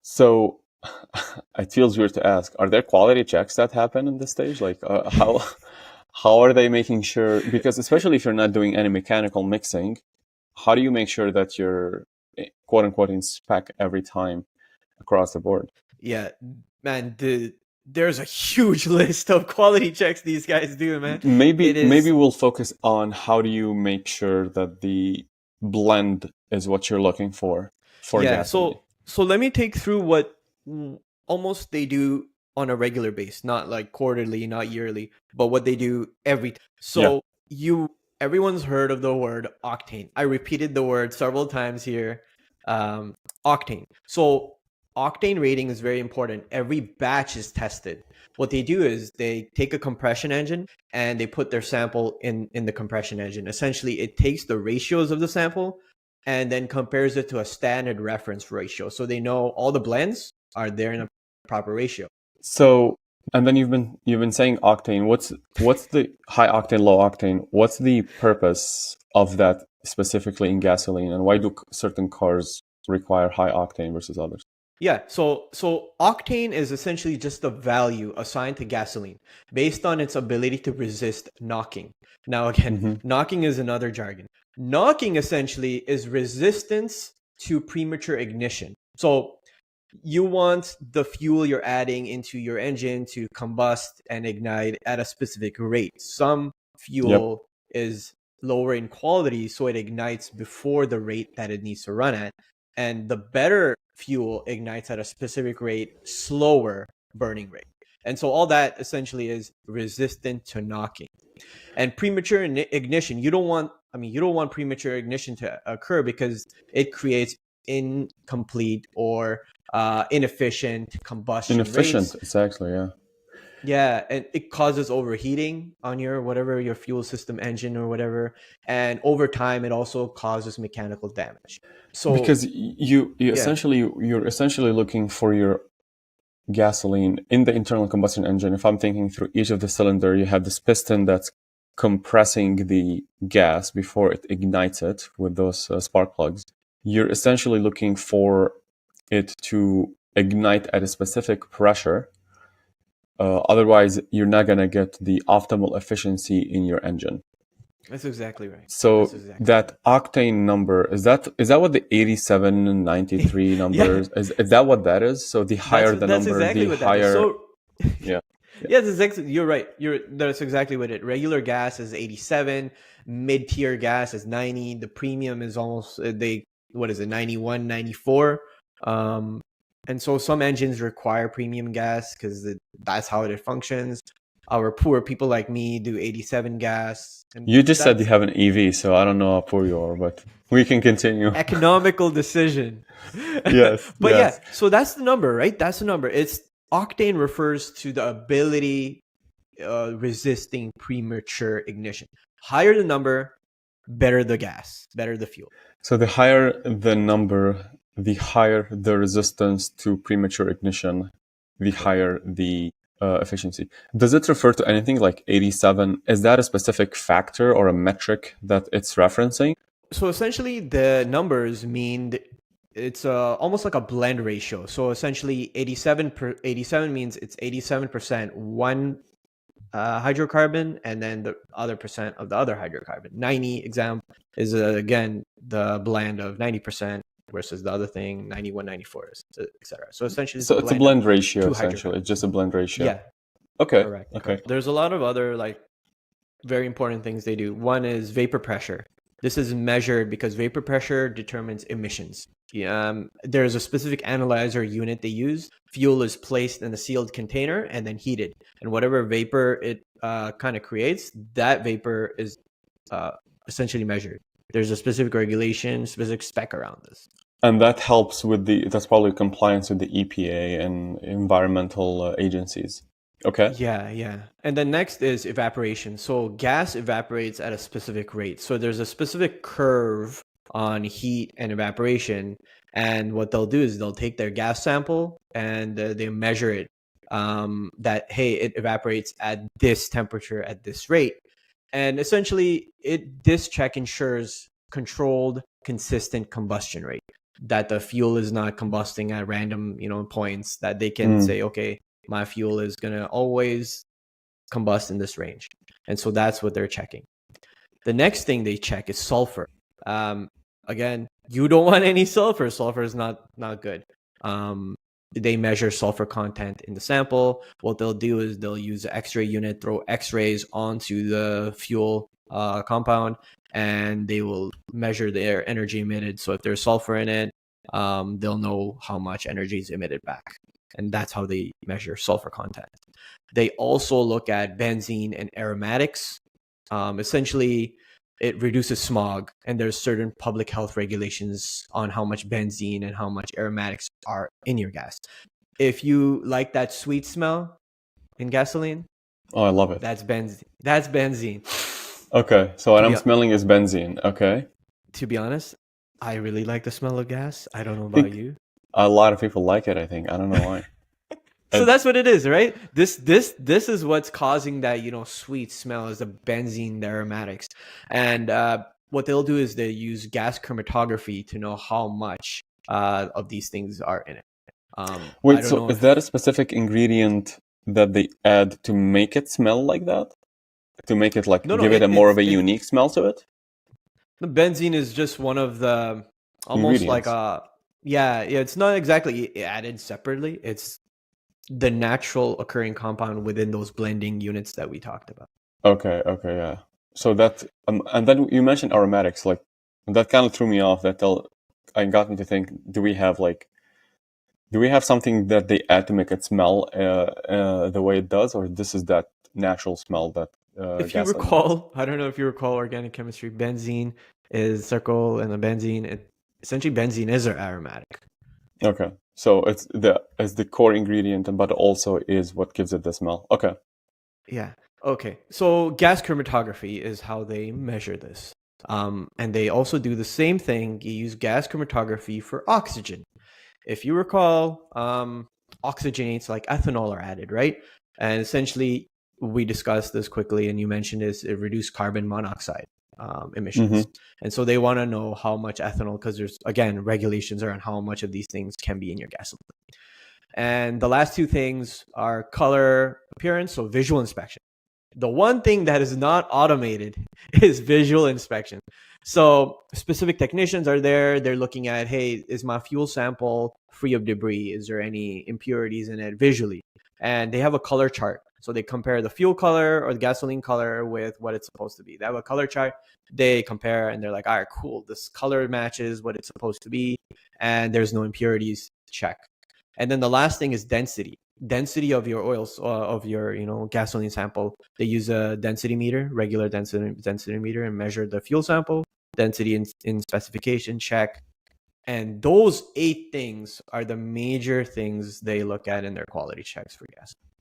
So it feels weird to ask, are there quality checks that happen in this stage? Like how are they making sure, because especially if you're not doing any mechanical mixing, how do you make sure that you're quote unquote in spec every time across the board? Yeah, man, there's a huge list of quality checks these guys do, man. It Maybe is we'll focus on how do you make sure that the blend is what you're looking for Yeah, gasoline. so let me take through what almost they do on a regular base, not like quarterly, not yearly, but what they do every. Yeah. So you everyone's heard of the word octane. I repeated the word several times here. Octane. So octane rating is very important. Every batch is tested. What they do is they take a compression engine and they put their sample in the compression engine. Essentially, it takes the ratios of the sample and then compares it to a standard reference ratio. So they know all the blends are there in a proper ratio. So, and then you've been saying octane. What's the high octane, low octane? What's the purpose of that specifically in gasoline, and why do certain cars require high octane versus others? Yeah, so octane is essentially just the value assigned to gasoline based on its ability to resist knocking. Now again, Hmm. knocking is another jargon. Knocking essentially is resistance to premature ignition. So you want the fuel you're adding into your engine to combust and ignite at a specific rate. Some Yep. fuel is lower in quality, so it ignites before the rate that it needs to run at. And the better fuel ignites at a specific rate, slower burning rate. And so all that essentially is resistant to knocking. And premature ignition, you don't want premature ignition to occur because it creates incomplete or inefficient combustion Inefficient, rates. exactly. Yeah. Yeah, and it causes overheating on your whatever your fuel system engine or whatever, and over time it also causes mechanical damage. So Because yeah, you're essentially looking for your gasoline in the internal combustion engine. If I'm thinking through each of the cylinder, you have this piston that's compressing the gas before it ignites it with those spark plugs. You're essentially looking for it to ignite at a specific pressure. Otherwise, you're not going to get the optimal efficiency in your engine. that's exactly right. That's So exactly that octane number, is that what the 8793 right. number Yeah, is that what that is? So the higher the that's number, exactly the what that is. higher. So Yeah. Yeah. yeah, you're right. That's exactly what it. Regular gas is 87, mid tier gas is 90. The premium is almost they what is it 91, 94. And so some engines require premium gas because that's how it functions. Our poor people like me do 87 gas, and You just said you that's have an EV, so I don't know how poor you are, but we can continue. economical decision. Yes, But yeah, yes. so that's the number, right? That's the number. It's octane refers to the ability resisting premature ignition. Higher the number, better the gas, better the fuel. So the higher the number, the higher the resistance to premature ignition, the Correct. higher the efficiency. Does it refer to anything like 87? Is that a specific factor or a metric that it's referencing? So essentially, the numbers mean it's almost like a blend ratio. So essentially, 87 means it's 87% one hydrocarbon, and then the other percent of the other hydrocarbon. 90 exam is again the blend of 90% versus the other thing 91, 94, etc. So essentially, it's a So it's a blend of blend ratio, two essentially. It's hydrocarbons. just a blend ratio. Yeah, Okay, correct, okay. correct. There's a lot of other like very important things they do. One is vapor pressure. This is measured because vapor pressure determines emissions. There's a specific analyzer unit they use. Fuel is placed in a sealed container and then heated. And whatever vapor it kind of creates, that vapor is uh, essentially measured. There's a specific regulation, specific spec around this. And that helps with that's probably compliance with the EPA and environmental agencies. Okay. Yeah, yeah. And then next is evaporation. So gas evaporates at a specific rate. So there's a specific curve on heat and evaporation. And what they'll do is they'll take their gas sample and they measure it that, hey, it evaporates at this temperature at this rate. And essentially, this check ensures controlled, consistent combustion rate. that the fuel is not combusting at random, points, that they can say, okay, my fuel is going to always combust in this range. And so that's what they're checking. The next thing they check is sulfur. Again, you don't want any sulfur. Sulfur is not good. They measure sulfur content in the sample. What they'll do is they'll use an X-ray unit, throw X-rays onto the fuel compound, and they will measure their energy emitted. So if there's sulfur in it, they'll know how much energy is emitted back. And that's how they measure sulfur content. They also look at benzene and aromatics. Essentially, it reduces smog, and there's certain public health regulations on how much benzene and how much aromatics are in your gas. If you like that sweet smell in gasoline, oh, I love it. That's benzene. That's benzene. Okay, so what I'm smelling is benzene. Okay. To be honest, I really like the smell of gas. I don't know about you. A lot of people like it, I think. I don't know why. So that's what it is, right? This is what's causing that, sweet smell, is the benzene, the aromatics. And what they'll do is they use gas chromatography to know how much of these things are in it. Wait, so is that a specific ingredient that they add to make it smell like that? To make it give it more of a unique smell to it? The benzene is just one of the almost like it's not exactly added separately. It's the natural occurring compound within those blending units that we talked about. Okay, yeah. So that and then you mentioned aromatics, like that kind of threw me off. I got me to think: do we have something that they add to make it smell the way it does, or this is that natural smell that? If you recall, I don't know if you recall organic chemistry. Benzene is circle, and the benzene, essentially benzene is aromatic. Okay, so it's the core ingredient, but also is what gives it the smell. Okay. Yeah. Okay. So gas chromatography is how they measure this, and they also do the same thing. You use gas chromatography for oxygen. If you recall, oxygenates like ethanol are added, right? And essentially, we discussed this quickly, and you mentioned it reduced carbon monoxide emissions. And so they want to know how much ethanol, because there's, again, regulations around how much of these things can be in your gasoline. And the last two things are color appearance, so visual inspection. The one thing that is not automated is visual inspection. So specific technicians are there. They're looking at, hey, is my fuel sample free of debris? Is there any impurities in it visually? And they have a color chart. So they compare the fuel color or the gasoline color with what it's supposed to be. They have a color chart. They compare, and they're like, all right, cool. This color matches what it's supposed to be, and there's no impurities. Check. And then the last thing is density. Density of your oils, of your gasoline sample. They use a density meter, regular density meter, and measure the fuel sample density in specification. Check. And those 8 things are the major things they look at in their quality checks for gas.